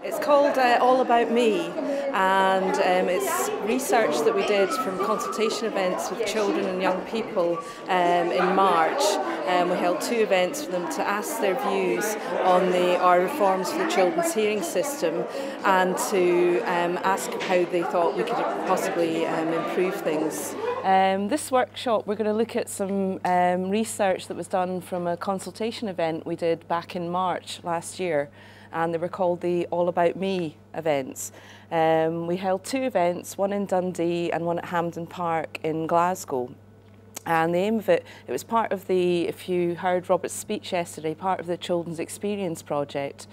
It's called All About Me, and it's research that we did from consultation events with children and young people in March. We held 2 events for them to ask their views on our reforms for the children's hearing system and to ask how they thought we could possibly improve things. This workshop we're going to look at some research that was done from a consultation event we did back in March last year, and they were called the All About Me events. We held 2 events, one in Dundee and one at Hampden Park in Glasgow. And the aim of it was part of the, if you heard Robert's speech yesterday, part of the Children's Experience project.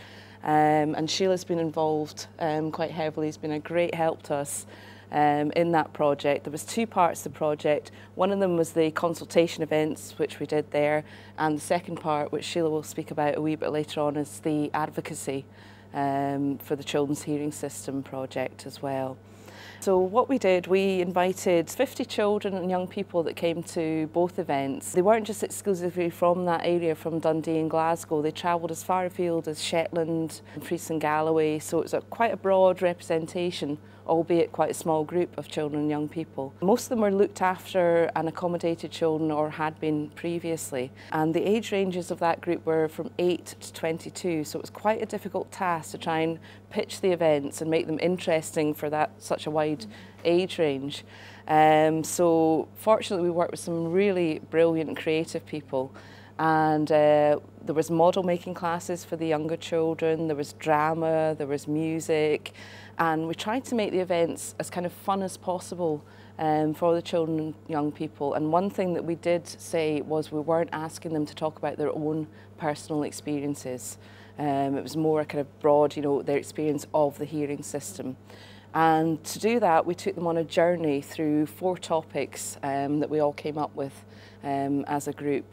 And Sheila's been involved quite heavily. He's been a great help to us in that project. There was 2 parts to the project. One of them was the consultation events, which we did there, and the second part, which Sheila will speak about a wee bit later on, is the advocacy for the Children's Hearing System project as well. So what we did, we invited 50 children and young people that came to both events. They weren't just exclusively from that area, from Dundee and Glasgow. They travelled as far afield as Shetland, Fries and Galloway, so it's quite a broad representation, albeit quite a small group of children and young people. Most of them were looked after and accommodated children or had been previously. And the age ranges of that group were from 8 to 22, so it was quite a difficult task to try and pitch the events and make them interesting for such a wide age range. So fortunately we worked with some really brilliant and creative people, and there was model making classes for the younger children, there was drama, there was music, and we tried to make the events as kind of fun as possible for the children and young people. And one thing that we did say was we weren't asking them to talk about their own personal experiences. It was more a kind of broad, their experience of the hearing system. And to do that, we took them on a journey through 4 topics that we all came up with as a group.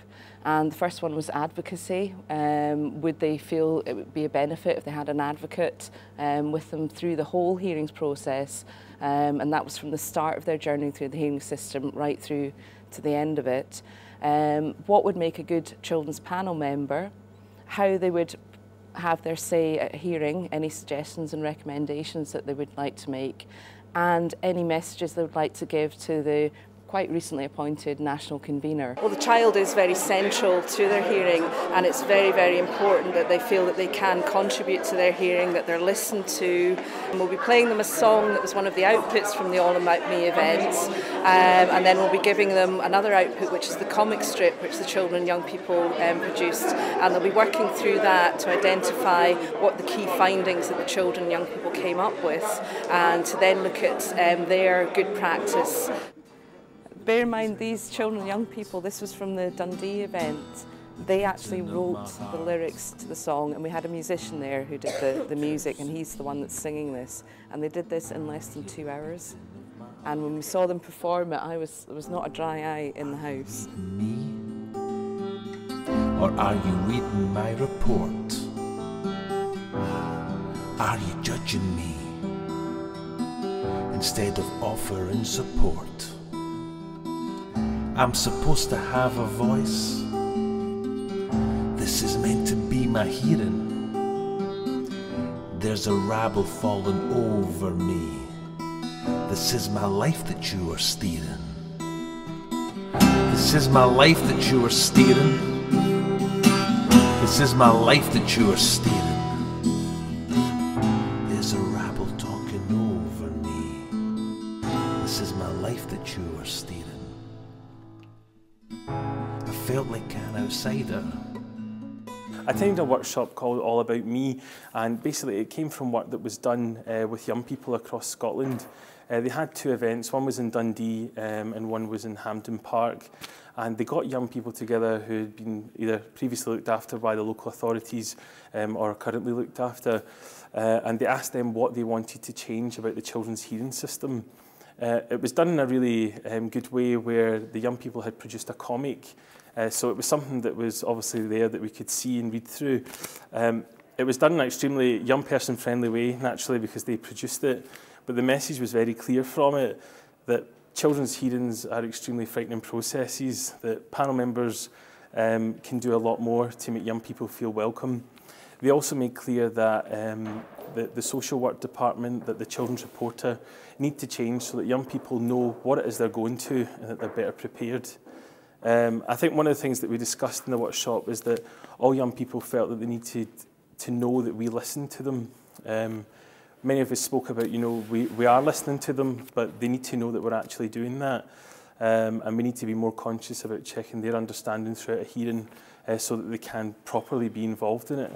And the first one was advocacy. Would they feel it would be a benefit if they had an advocate with them through the whole hearings process? And that was from the start of their journey through the hearing system right through to the end of it. What would make a good children's panel member? How they would have their say at hearing, any suggestions and recommendations that they would like to make, and any messages they would like to give to the quite recently appointed national convener. Well, the child is very central to their hearing, and it's very, very important that they feel that they can contribute to their hearing, that they're listened to. And we'll be playing them a song that was one of the outputs from the All About Me events, and then we'll be giving them another output, which is the comic strip which the children and young people produced, and they'll be working through that to identify what the key findings that the children and young people came up with, and to then look at their good practice. Bear in mind, these children and young people, this was from the Dundee event, they actually wrote the lyrics to the song, and we had a musician there who did the music, and he's the one that's singing this. And they did this in less than 2 hours. And when we saw them perform it, there was not a dry eye in the house. Me? Or are you reading my report? Are you judging me instead of offering support? I'm supposed to have a voice. This is meant to be my hearing. There's a rabble falling over me. This is my life that you are steering. This is my life that you are steering. This is my life that you are steering. There's a rabble talking over me. This is my life that you are steering. I felt like an outsider. I attended a workshop called All About Me, and basically it came from work that was done with young people across Scotland. They had 2 events, one was in Dundee and one was in Hampden Park, and they got young people together who had been either previously looked after by the local authorities or are currently looked after, and they asked them what they wanted to change about the children's hearing system. It was done in a really good way, where the young people had produced a comic, so it was something that was obviously there that we could see and read through. It was done in an extremely young person friendly way, naturally, because they produced it, but the message was very clear from it that children's hearings are extremely frightening processes, that panel members can do a lot more to make young people feel welcome. They also made clear that that the social work department, that the children's reporter need to change so that young people know what it is they're going to and that they're better prepared. I think one of the things that we discussed in the workshop is that all young people felt that they needed to know that we listen to them. Many of us spoke about, you know, we are listening to them, but they need to know that we're actually doing that. And we need to be more conscious about checking their understanding throughout a hearing so that they can properly be involved in it.